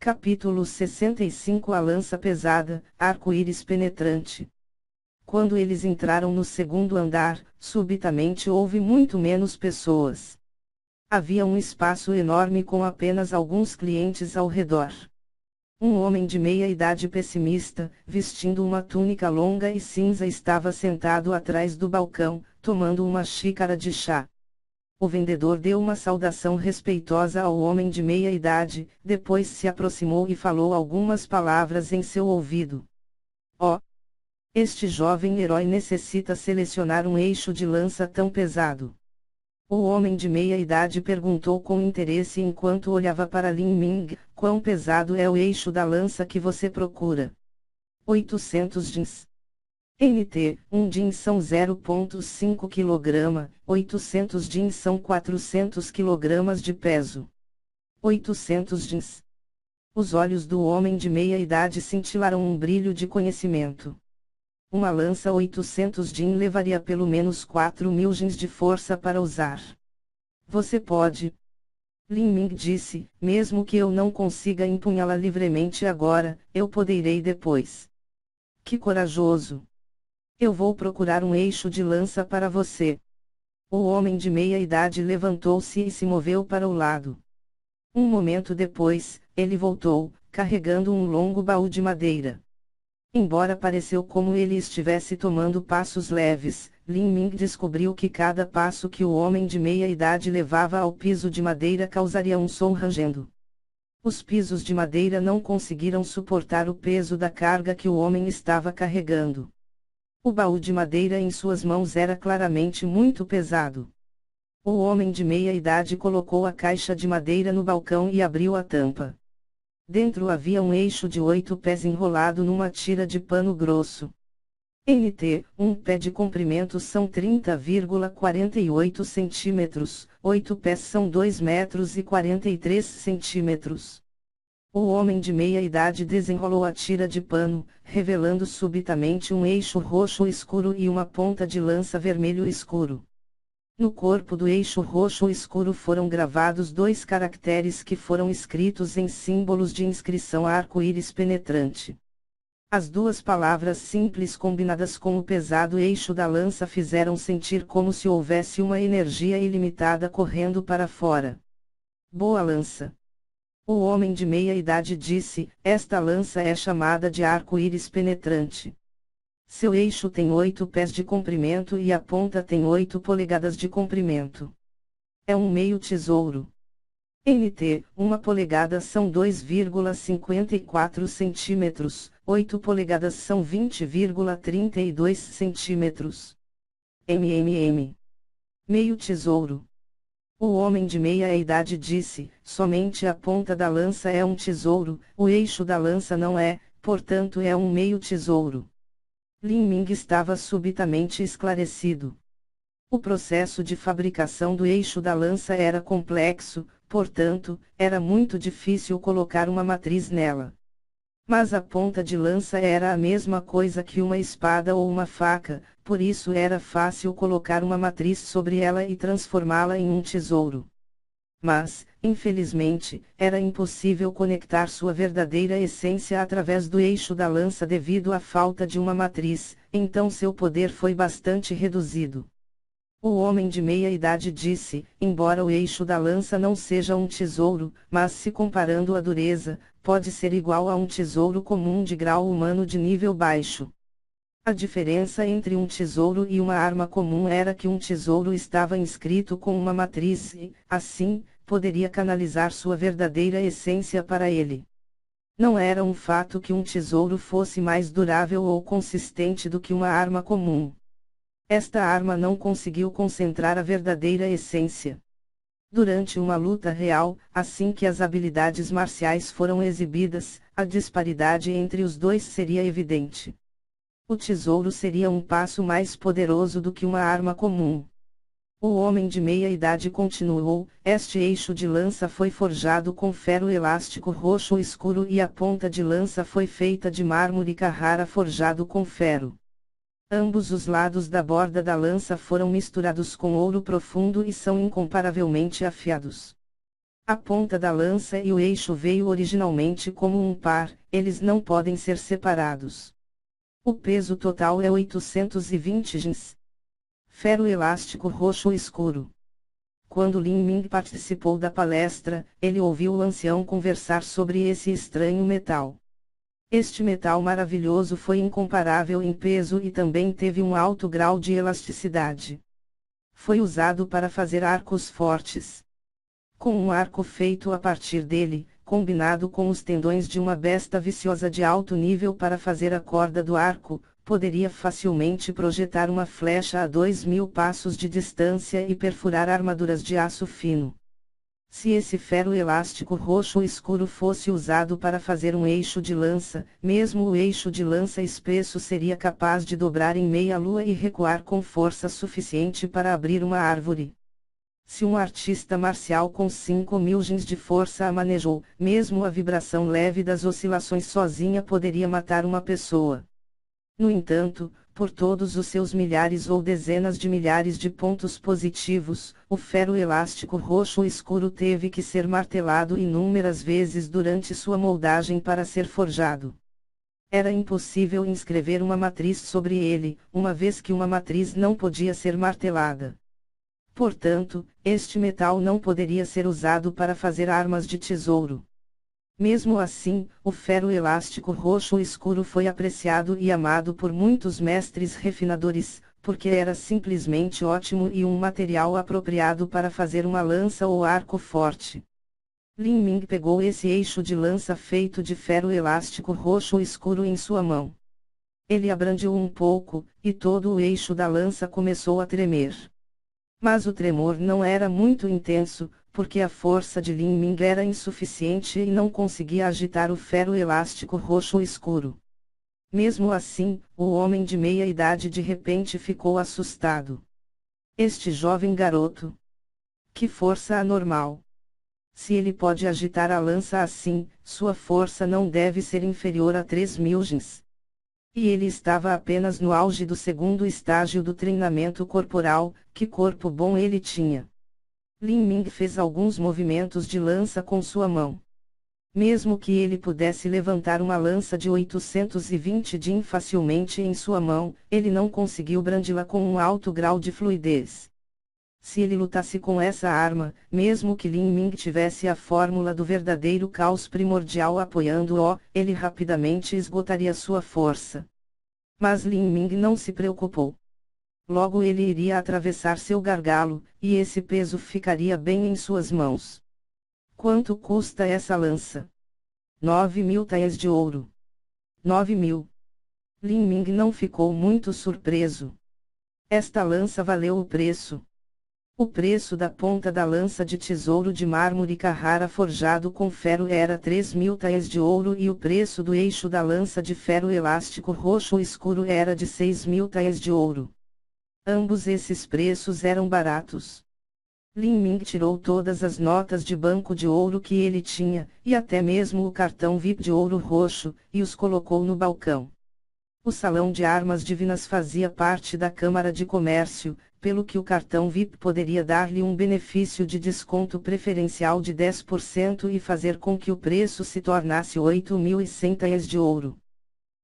Capítulo 65 A lança pesada, arco-íris penetrante. Quando eles entraram no segundo andar, subitamente houve muito menos pessoas. Havia um espaço enorme com apenas alguns clientes ao redor. Um homem de meia idade pessimista, vestindo uma túnica longa e cinza estava sentado atrás do balcão, tomando uma xícara de chá. O vendedor deu uma saudação respeitosa ao homem de meia idade, depois se aproximou e falou algumas palavras em seu ouvido. Oh! Este jovem herói necessita selecionar um eixo de lança tão pesado. O homem de meia idade perguntou com interesse enquanto olhava para Lin Ming: quão pesado é o eixo da lança que você procura? 800 jeans. NT, 1 jeans são 0,5 kg, 800 jeans são 400 kg de peso. 800 jeans. Os olhos do homem de meia idade cintilaram um brilho de conhecimento. Uma lança 800 jeans levaria pelo menos 4.000 jeans de força para usar. Você pode. Lin Ming disse, mesmo que eu não consiga empunhá-la livremente agora, eu poderei depois. Que corajoso! Eu vou procurar um eixo de lança para você. O homem de meia idade levantou-se e se moveu para o lado. Um momento depois, ele voltou, carregando um longo baú de madeira. Embora pareceu como ele estivesse tomando passos leves, Lin Ming descobriu que cada passo que o homem de meia idade levava ao piso de madeira causaria um som rangendo. Os pisos de madeira não conseguiram suportar o peso da carga que o homem estava carregando. O baú de madeira em suas mãos era claramente muito pesado. O homem de meia idade colocou a caixa de madeira no balcão e abriu a tampa. Dentro havia um eixo de 8 pés enrolado numa tira de pano grosso. NT, um pé de comprimento são 30,48 centímetros, 8 pés são 2 metros e 43 centímetros. O homem de meia idade desenrolou a tira de pano, revelando subitamente um eixo roxo escuro e uma ponta de lança vermelho escuro. No corpo do eixo roxo escuro foram gravados 2 caracteres que foram escritos em símbolos de inscrição arco-íris penetrante. As 2 palavras simples combinadas com o pesado eixo da lança fizeram sentir como se houvesse uma energia ilimitada correndo para fora. Boa lança! O homem de meia idade disse, esta lança é chamada de arco-íris penetrante. Seu eixo tem 8 pés de comprimento e a ponta tem 8 polegadas de comprimento. É um meio tesouro. NT, 1 polegada são 2,54 centímetros, 8 polegadas são 20,32 centímetros. Meio tesouro. O homem de meia idade disse, somente a ponta da lança é um tesouro, o eixo da lança não é, portanto é um meio tesouro. Lin Ming estava subitamente esclarecido. O processo de fabricação do eixo da lança era complexo, portanto, era muito difícil colocar uma matriz nela. Mas a ponta de lança era a mesma coisa que uma espada ou uma faca, por isso era fácil colocar uma matriz sobre ela e transformá-la em um tesouro. Mas, infelizmente, era impossível conectar sua verdadeira essência através do eixo da lança devido à falta de uma matriz, então seu poder foi bastante reduzido. O homem de meia idade disse, embora o eixo da lança não seja um tesouro, mas se comparando à dureza, pode ser igual a um tesouro comum de grau humano de nível baixo. A diferença entre um tesouro e uma arma comum era que um tesouro estava inscrito com uma matriz e, assim, poderia canalizar sua verdadeira essência para ele. Não era um fato que um tesouro fosse mais durável ou consistente do que uma arma comum. Esta arma não conseguiu concentrar a verdadeira essência. Durante uma luta real, assim que as habilidades marciais foram exibidas, a disparidade entre os dois seria evidente. O tesouro seria um passo mais poderoso do que uma arma comum. O homem de meia idade continuou, este eixo de lança foi forjado com ferro elástico roxo escuro e a ponta de lança foi feita de mármore Carrara forjado com ferro. Ambos os lados da borda da lança foram misturados com ouro profundo e são incomparavelmente afiados. A ponta da lança e o eixo veio originalmente como um par, eles não podem ser separados. O peso total é 820 jins. Ferro elástico roxo escuro. Quando Lin Ming participou da palestra, ele ouviu o ancião conversar sobre esse estranho metal. Este metal maravilhoso foi incomparável em peso e também teve um alto grau de elasticidade. Foi usado para fazer arcos fortes. Com um arco feito a partir dele, combinado com os tendões de uma besta viciosa de alto nível para fazer a corda do arco, poderia facilmente projetar uma flecha a 2000 passos de distância e perfurar armaduras de aço fino. Se esse ferro elástico roxo escuro fosse usado para fazer um eixo de lança, mesmo o eixo de lança espesso seria capaz de dobrar em meia lua e recuar com força suficiente para abrir uma árvore. Se um artista marcial com 5.000 jins de força a manejou, mesmo a vibração leve das oscilações sozinha poderia matar uma pessoa. No entanto, por todos os seus milhares ou dezenas de milhares de pontos positivos, o ferro elástico roxo escuro teve que ser martelado inúmeras vezes durante sua moldagem para ser forjado. Era impossível inscrever uma matriz sobre ele, uma vez que uma matriz não podia ser martelada. Portanto, este metal não poderia ser usado para fazer armas de tesouro. Mesmo assim, o ferro elástico roxo escuro foi apreciado e amado por muitos mestres refinadores, porque era simplesmente ótimo e um material apropriado para fazer uma lança ou arco forte. Lin Ming pegou esse eixo de lança feito de ferro elástico roxo escuro em sua mão. Ele abrangiu um pouco, e todo o eixo da lança começou a tremer. Mas o tremor não era muito intenso, porque a força de Lin Ming era insuficiente e não conseguia agitar o ferro elástico roxo escuro. Mesmo assim, o homem de meia idade de repente ficou assustado. Este jovem garoto! Que força anormal! Se ele pode agitar a lança assim, sua força não deve ser inferior a 3.000 jins. E ele estava apenas no auge do segundo estágio do treinamento corporal, que corpo bom ele tinha. Lin Ming fez alguns movimentos de lança com sua mão. Mesmo que ele pudesse levantar uma lança de 820 jin facilmente em sua mão, ele não conseguiu brandi-la com um alto grau de fluidez. Se ele lutasse com essa arma, mesmo que Lin Ming tivesse a fórmula do verdadeiro caos primordial apoiando-o, ele rapidamente esgotaria sua força. Mas Lin Ming não se preocupou. Logo ele iria atravessar seu gargalo, e esse peso ficaria bem em suas mãos. Quanto custa essa lança? 9.000 taias de ouro. 9.000. Lin Ming não ficou muito surpreso. Esta lança valeu o preço. O preço da ponta da lança de tesouro de mármore Carrara forjado com ferro era 3.000 taias de ouro e o preço do eixo da lança de ferro elástico roxo escuro era de 6.000 taias de ouro. Ambos esses preços eram baratos. Lin Ming tirou todas as notas de banco de ouro que ele tinha, e até mesmo o cartão VIP de ouro roxo, e os colocou no balcão. O salão de armas divinas fazia parte da Câmara de Comércio, pelo que o cartão VIP poderia dar-lhe um benefício de desconto preferencial de 10% e fazer com que o preço se tornasse 8.100 taias de ouro.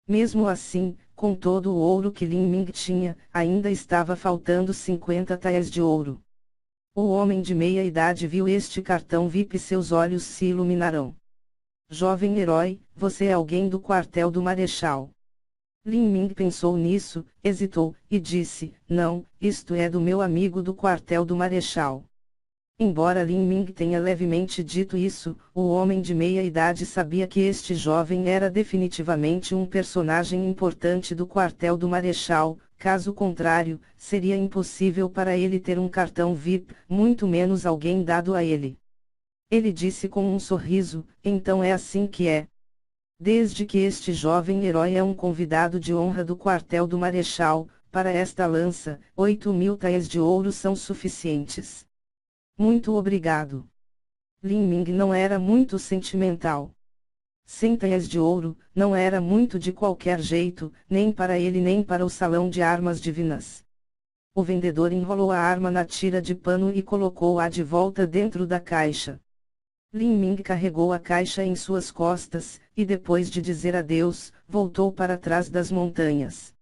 Mesmo assim, com todo o ouro que Lin Ming tinha, ainda estava faltando 50 taias de ouro. O homem de meia idade viu este cartão VIP e seus olhos se iluminaram. Jovem herói, você é alguém do quartel do Marechal. Lin Ming pensou nisso, hesitou, e disse, não, isto é do meu amigo do quartel do Marechal. Embora Lin Ming tenha levemente dito isso, o homem de meia idade sabia que este jovem era definitivamente um personagem importante do quartel do Marechal, caso contrário, seria impossível para ele ter um cartão VIP, muito menos alguém dado a ele. Ele disse com um sorriso, então é assim que é. Desde que este jovem herói é um convidado de honra do quartel do Marechal, para esta lança, 8.000 taias de ouro são suficientes. Muito obrigado. Lin Ming não era muito sentimental. 100 taias de ouro, não era muito de qualquer jeito, nem para ele nem para o salão de armas divinas. O vendedor enrolou a arma na tira de pano e colocou-a de volta dentro da caixa. Lin Ming carregou a caixa em suas costas, e depois de dizer adeus, voltou para trás das montanhas.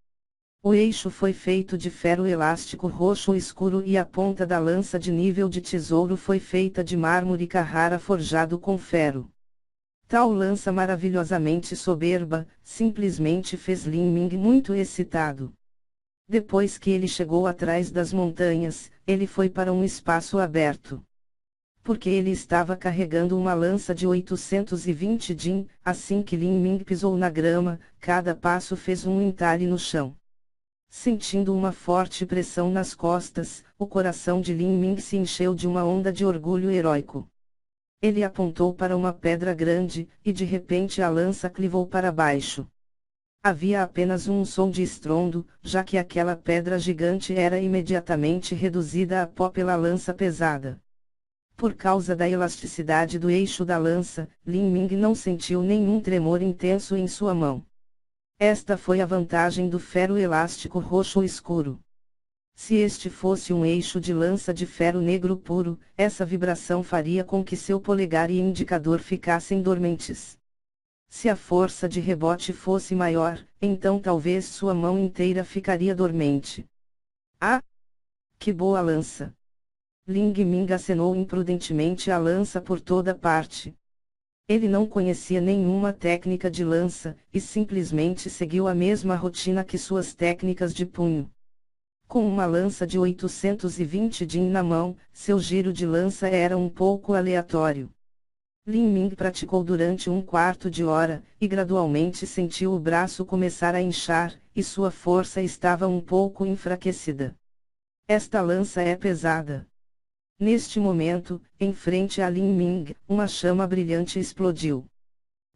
O eixo foi feito de ferro elástico roxo escuro e a ponta da lança de nível de tesouro foi feita de mármore Carrara forjado com ferro. Tal lança maravilhosamente soberba, simplesmente fez Lin Ming muito excitado. Depois que ele chegou atrás das montanhas, ele foi para um espaço aberto. Porque ele estava carregando uma lança de 820 din, assim que Lin Ming pisou na grama, cada passo fez um entalhe no chão. Sentindo uma forte pressão nas costas, o coração de Lin Ming se encheu de uma onda de orgulho heróico. Ele apontou para uma pedra grande, e de repente a lança clivou para baixo. Havia apenas um som de estrondo, já que aquela pedra gigante era imediatamente reduzida a pó pela lança pesada. Por causa da elasticidade do eixo da lança, Lin Ming não sentiu nenhum tremor intenso em sua mão. Esta foi a vantagem do ferro elástico roxo escuro. Se este fosse um eixo de lança de ferro negro puro, essa vibração faria com que seu polegar e indicador ficassem dormentes. Se a força de rebote fosse maior, então talvez sua mão inteira ficaria dormente. Ah! Que boa lança! Ling Ming acenou imprudentemente a lança por toda parte. Ele não conhecia nenhuma técnica de lança, e simplesmente seguiu a mesma rotina que suas técnicas de punho. Com uma lança de 820 din na mão, seu giro de lança era um pouco aleatório. Lin Ming praticou durante um quarto de hora, e gradualmente sentiu o braço começar a inchar, e sua força estava um pouco enfraquecida. Esta lança é pesada. Neste momento, em frente a Lin Ming, uma chama brilhante explodiu.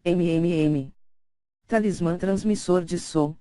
MMM. Talismã transmissor de som.